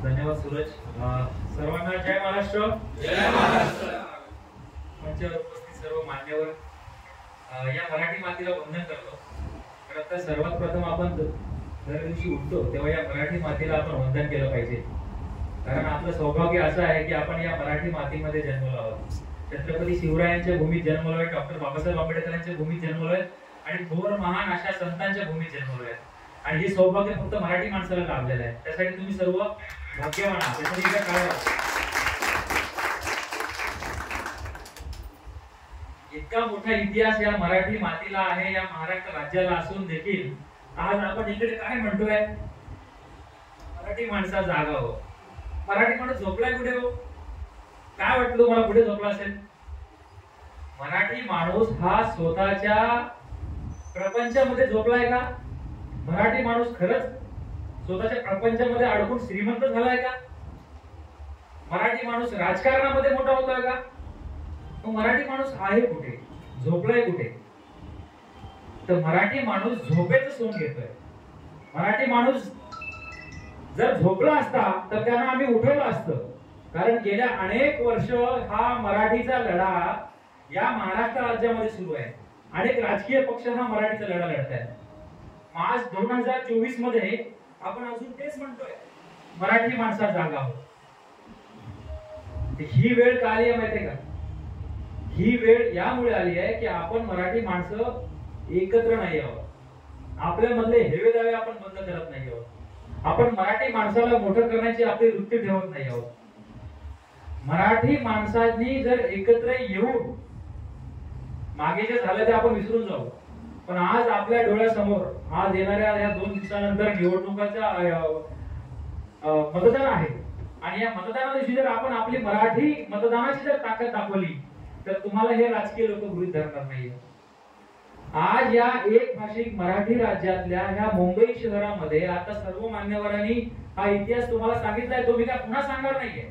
धन्यवाद सूरज. सर्वांना जय महाराष्ट्र. जय महाराष्ट्र. मंचावर उपस्थित सर्व मान्यवर, या मराठी मातीला वंदन करतो. तर आता सर्वात प्रथम आपण दर दिवशी उठतो तेव्हा या मराठी मातीला आपण वंदन केलं पाहिजे. कारण आपलं सौभाग्य असं आहे की आपण या मराठी मातीमध्ये जन्मलो आहोत. छत्रपती शिवरायांच्या भूमीत जन्मलोय, डॉक्टर बाबासाहेब आंबेडकरांच्या भूमीत जन्मलोय आणि थोर महान अशा संतांच्या भूमीत जन्मलोय. आणि हे सौभाग्य फक्त मराठी माणसाला लाभलेलं आहे. त्यासाठी तुम्ही सर्व भाग्यवान आहात. त्यासाठी काय इतका मोठा इतिहास या मराठी मातीला आहे, या महाराष्ट्र राज्याला असून देखील आज आपण इकडे काय म्हणतोय, मराठी माणसा जागा हो. मराठी माणूस झोपलाय कुठे हो? काय वाटतं तुम्हाला कुठे झोपला असेल? मराठी माणूस हा स्वतःच्या प्रपंचामध्ये झोपलाय का? मराठी माणूस खरंच स्वतःच्या प्रपंचामध्ये अडकून श्रीमंत झालाय का? मराठी माणूस राजकारणामध्ये मोठा होतोय का? तो मराठी माणूस आहे कुठे? झोपलाय कुठे? तर मराठी माणूस झोपेचं सोंग घेतोय. मराठी माणूस जर झोपला असता तर त्यांना आम्ही उठवलं असतं. कारण गेल्या अनेक वर्ष हा मराठीचा लढा या महाराष्ट्र राज्यामध्ये सुरू आहे. अनेक राजकीय पक्ष हा मराठीचा लढा लढत आहेत. आज 2024 मध्ये आपण अजून तेच म्हणतोय, मराठी माणसा जागा हो. ही वेळ का आली आहे माहितीये का? ही वेळ यामुळे आली आहे की आपण मराठी माणसं एकत्र नाही आहोत. आपल्या मधले हेवे दावे आपण बंद करत नाही आहोत. आपण मराठी माणसाला मोठं करण्याची आपली वृत्ती ठेवत नाही आहोत. मराठी माणसांनी जर एकत्र येऊन मागे जे झालं ते आपण विसरून जाऊ. पण आज आपल्या डोळ्यासमोर आज येणाऱ्या या 2 दिवसानंतर निवडणुकाचा मतदान आहे. आणि या मतदाना दिवशी जर आपण आपली मराठी मतदानाची जर ताकद दाखवली तर तुम्हाला हे राजकीय लोक गृहीत धरणार नाही. आज या एक भाषिक मराठी राज्यातल्या ह्या मुंबई शहरामध्ये आता सर्व मान्यवरांनी हा इतिहास तुम्हाला सांगितलाय, तो मी काय पुन्हा सांगणार नाहीये.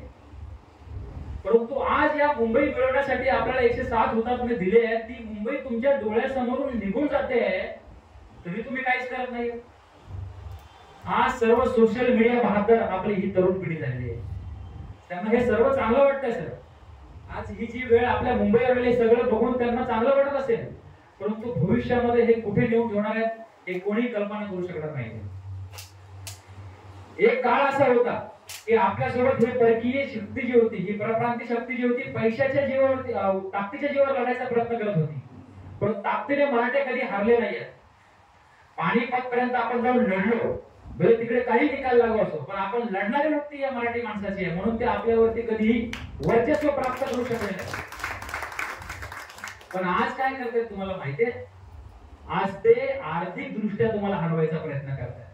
परंतु आज या मुंबई मिळवण्यासाठी आपल्याला 107 हुतात्मे दिले आहेत. ती मुंबई तुमच्या डोळ्यासमोरून निघून जाते तरी तुम्ही काहीच करत नाही. आज सर्व सोशल मीडिया बहादर आपली ही तरुण पिढी झालेली आहे. त्यांना हे सर्व चांगलं वाटतंय सर. आज ही जी वेळ आपल्या मुंबईवर सगळं बघून त्यांना चांगलं वाटत असेल, परंतु भविष्यामध्ये हे कुठे नेऊन ठेवणार आहेत हे कोणी कल्पना करू शकणार नाही. एक काळ असा होता की आपल्यासोबत ही परकीय शक्ती जी होती, ही परप्रांतीय शक्ती जी होती, पैशाच्या जीवावरती ताकदीच्या जीवावर लढायचा प्रयत्न करत होती. पण ताकदीने मराठे कधी हारले नाहीये. पानिपत पर्यंत आपण जाऊन लढलो, भले तिकडे काही निकाल लागू असो, पण आपण लढणारी वृत्ती या मराठी माणसाची आहे. म्हणून ते आपल्यावरती कधीही वर्चस्व प्राप्त करू शकले नाही. पण आज काय करते तुम्हाला माहितीये? आज ते आर्थिक दृष्ट्या तुम्हाला हरवायचा प्रयत्न करतायत.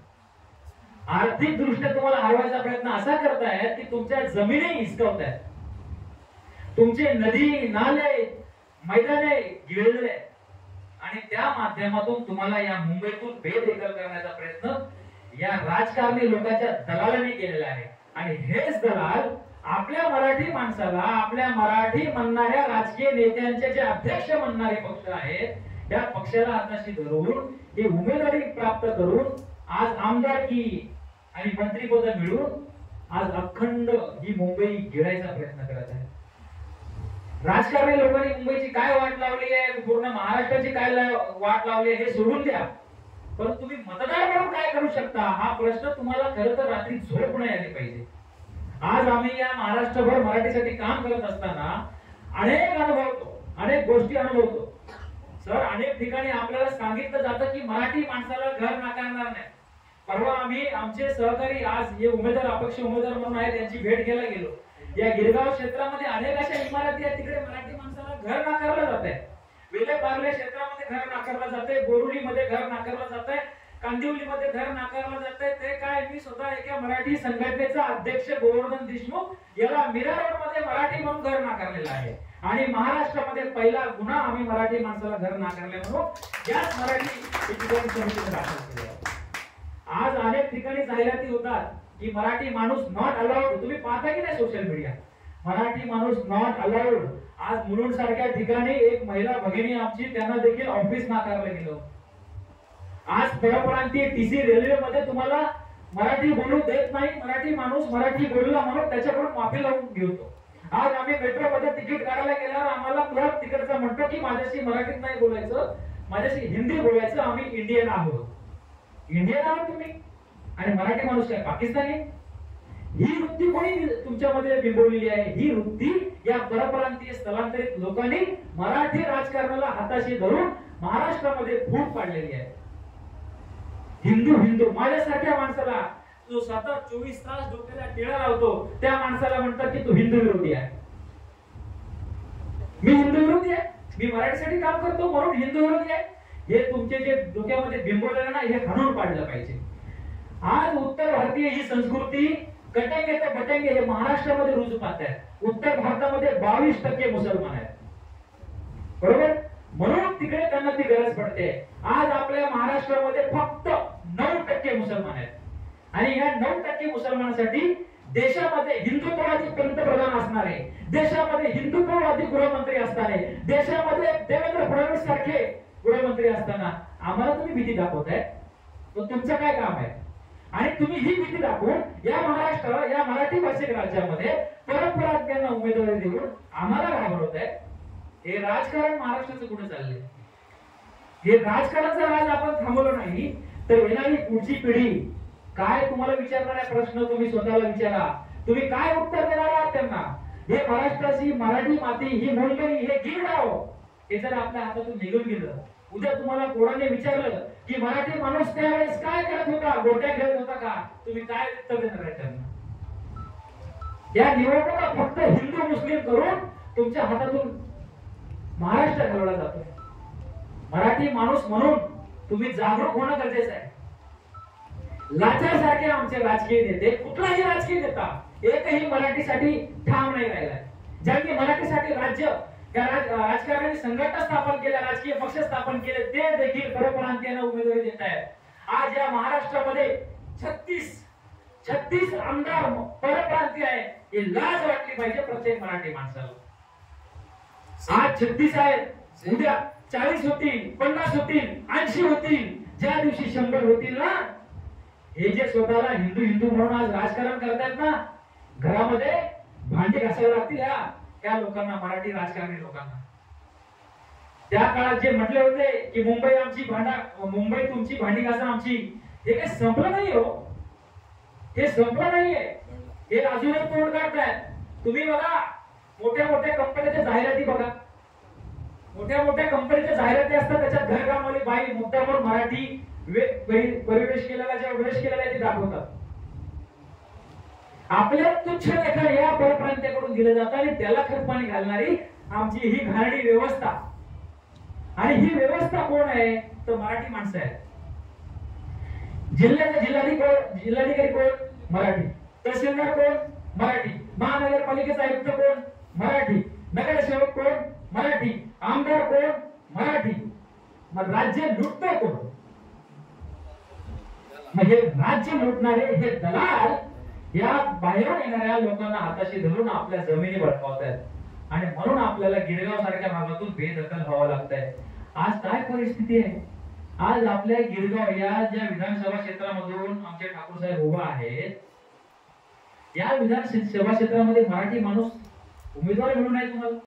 आर्थिक दृष्ट्या तुम्हाला हरवायचा प्रयत्न असा करतायत की तुमच्या जमिनी हिसकावतायत, तुमचे नदी नाले मैदाने गिळले आणि त्या माध्यमातून तुम्हाला या मुंबईतून बेदखल करण्याचा प्रयत्न या राजकारणी लोकांच्या दलालांनी केलेला आहे. आणि हेच दलाल आपल्या मराठी माणसाला, आपल्या मराठी म्हणणाऱ्या राजकीय नेत्यांचे जे अध्यक्ष म्हणणारे पक्ष आहेत त्या पक्षाला हाताशी धरून हे उमेदवारी प्राप्त करून आज आमदारकी आणि मंत्रीपद मिळून आज अखंड ही मुंबई गिळायचा प्रयत्न करत आहे. राजकारणी लोकांनी मुंबईची काय वाट लावली आहे, पूर्ण महाराष्ट्राची काय वाट लावली आहे हे सोडून द्या. पण तुम्ही मतदार म्हणून काय करू शकता हा प्रश्न तुम्हाला खरं तर रात्री झोप नाही आली पाहिजे. आज आम्ही या महाराष्ट्रभर मराठीसाठी काम करत असताना अनेक अनुभवतो, अनेक गोष्टी अनुभवतो. सर, अनेक ठिकाणी आपल्याला सांगितलं जातं की मराठी माणसाला घर नाकारणार नाही. परवा आम्ही आमचे सहकारी आज हे उमेदवार, अपक्ष उमेदवार म्हणून आहेत, त्यांची भेट घ्यायला गेलो. या गिरगाव क्षेत्रामध्ये अनेक अशा इमारती आहेत तिकडे मराठी माणसाला घर नाकारलं जात आहे. विलेपार्ले क्षेत्रामध्ये घर नाकारलं जाते, बोरुलीमध्ये घर नाकारलं जात आहे, कांदिवलीमध्ये घर नाकारलं जात आहे. ते काय, मी स्वतः एका मराठी संघटनेचा अध्यक्ष गोवर्धन देशमुख याला मीरा रोड मध्ये मराठी म्हणून घर नाकारलेलं आहे. आणि महाराष्ट्रामध्ये पहिला गुन्हा आम्ही मराठी माणसाला घर नाकारले म्हणून याच मराठी एज्युकेशन समितीने दाखल केले. आज अनेक ठिकाणी जाहिराती होतात की मराठी माणूस नॉट अलाउड. तुम्ही पाहता की नाही सोशल मीडिया, मराठी माणूस नॉट अलाउड. आज मुलुंड सारख्या ठिकाणी एक महिला भगिनी आमची, त्यांना देखील ऑफिस नाकारलं गेलं. आज परप्रांतीय टीसी रेल्वे मध्ये तुम्हाला मराठी बोलू देत नाही, मराठी माणूस मराठी बोलला म्हणून त्याच्याकडून माफी लावून घेतो. आज आम्ही मेट्रो मध्ये तिकीट काढायला गेल्यावर आम्हाला परत तिकडचा म्हणतो की माझ्याशी मराठीत नाही बोलायचं, माझ्याशी हिंदी बोलायचं, आम्ही इंडियन आहोत. इंडियन आहोत तुम्ही आणि मराठी माणूस काय पाकिस्तानी? ही वृत्ती कोणी तुमच्यामध्ये बिंबवलेली आहे? ही वृत्ती या परप्रांतीय स्थलांतरित लोकांनी मराठी राजकारणाला हाताशी धरून महाराष्ट्रामध्ये फूट पाडलेली आहे. हिंदू हिंदू माझ्यासारख्या माणसाला जो स्वतः 24 तास डोक्याला टिळा लावतो त्या माणसाला म्हणतात की तू हिंदू विरोधी आहे. मी हिंदू विरोधी आहे, मी मराठीसाठी काम करतो म्हणून हिंदू विरोधी आहे. हे तुमचे जे डोक्यामध्ये बिंबवलेलं ना, हे हाणून पाडलं पाहिजे. आज उत्तर भारतीय ही संस्कृती कटेंगे तो बटेंगे हे महाराष्ट्रामध्ये रुजू पाहत आहे. उत्तर भारतामध्ये 22% मुसलमान आहेत, बरोबर? म्हणून तिकडे त्यांना ती गरज पडते. आज आपल्या महाराष्ट्रामध्ये फक्त 9% मुसलमान आहेत आणि या 9% मुसलमानांसाठी देशामध्ये हिंदुत्ववादी पंतप्रधान असणारे, देशामध्ये हिंदुत्ववादी गृहमंत्री असणारे, देशामध्ये देवेंद्र फडणवीस सारखे गृहमंत्री असताना आम्हाला तुम्ही भीती दाखवताय. तुमचं काय काम आहे? आणि तुम्ही ही भीती दाखवून या महाराष्ट्र या मराठी भाषिक राज्यामध्ये परप्रांतीयांना उमेदवारी देऊन आम्हाला घाबरवताय. हे राजकारण महाराष्ट्राचं कुठे चाललंय? हे राजकारण जर आज आपण थांबवलं नाही तर येणारी पुढची पिढी काय तुम्हाला विचारणाऱ्या प्रश्न तुम्ही स्वतःला विचारा. तुम्ही काय उत्तर देणार आहात त्यांना? हे महाराष्ट्राची मराठी माती, ही मूलभूमी, हे गिरगाव हे जर आपल्या हातातून निघून गेलं, उद्या तुम्हाला कोणाने विचारलं की मराठी माणूस त्यावेळेस काय करत होता, गोट्या खेळत होता का, तुम्ही काय उत्तर देणार आहे त्यांना? या निवडणुका फक्त हिंदू मुस्लिम करून तुमच्या हातातून महाराष्ट्र घालवला जातो. मराठी माणूस म्हणून तुम्ही जागरूक होणं गरजेचं आहे. लाचार सारखे आमचे राजकीय नेते, कुठलाही राजकीय नेता एकही मराठीसाठी ठाम नाही राहिला. ज्यांनी मराठीसाठी राज्य राजकारणी संघटना स्थापन केल्या, राजकीय पक्ष स्थापन केले, ते देखील परप्रांतीयांना उमेदवारी देत आहेत. आज या महाराष्ट्रामध्ये 36 आमदार परप्रांतीय आहेत. हे लाज वाटली पाहिजे प्रत्येक मराठी माणसाला. आज 36 आहेत, उद्या 40 होतील, 50 होतील, 80 होतील, ज्या दिवशी 100 होतील ना, हे जे स्वतःला हिंदू हिंदू म्हणून आज राजकारण करतात ना, घरामध्ये भांडी घासायला लागतील त्या लोकांना, मराठी राजकारणी लोकांना. त्या काळात जे म्हटले होते की मुंबई तुमची भांडी घासा आमची, हे काही संपलं नाही हो. हे संपलं नाहीये, हे अजूनही तोड काढतायत. तुम्ही बघा, मोठ्या मोठ्या कंपन्यांच्या जाहिराती बघा, मोठ्या मोठ्या कंपनीच्या जाहिराती असतात, त्याच्यात घरकामवाली बाई मुद्दामून मराठी परिवेश केलेला, जेव्हा वेश केलेला आहे ते दाखवतात. आपल्या तुच्छ लेखन या परप्रांतीयाकडून दिलं जातं आणि त्याला खतपाणी घालणारी आमची ही घाणेरडी व्यवस्था. आणि ही व्यवस्था कोण आहे? तर मराठी माणसं आहेत. जिल्ह्याचा जिल्हाधिकारी कोण? मराठी. तहसीलदार कोण? मराठी. महानगरपालिकेचा आयुक्त कोण? मराठी. नगरसेवक कोण? मराठी. आमदार कोण? मराठी. मग राज्य लुटतोय कोण? मग हे राज्य लुटणारे हे दलाल या बाहेरून येणाऱ्या लोकांना हाताशी धरून आपल्या जमिनी बळकावतायत आणि म्हणून आपल्याला गिरगाव सारख्या भागातून बेदखल व्हावं लागतंय. आज काय परिस्थिती आहे? आज आपल्या गिरगाव या ज्या विधानसभा क्षेत्रामधून आमचे ठाकूर साहेब उभा आहेत, या विधानसभा क्षेत्रामध्ये मराठी माणूस उमेदवार मिळून आहे तुम्हाला?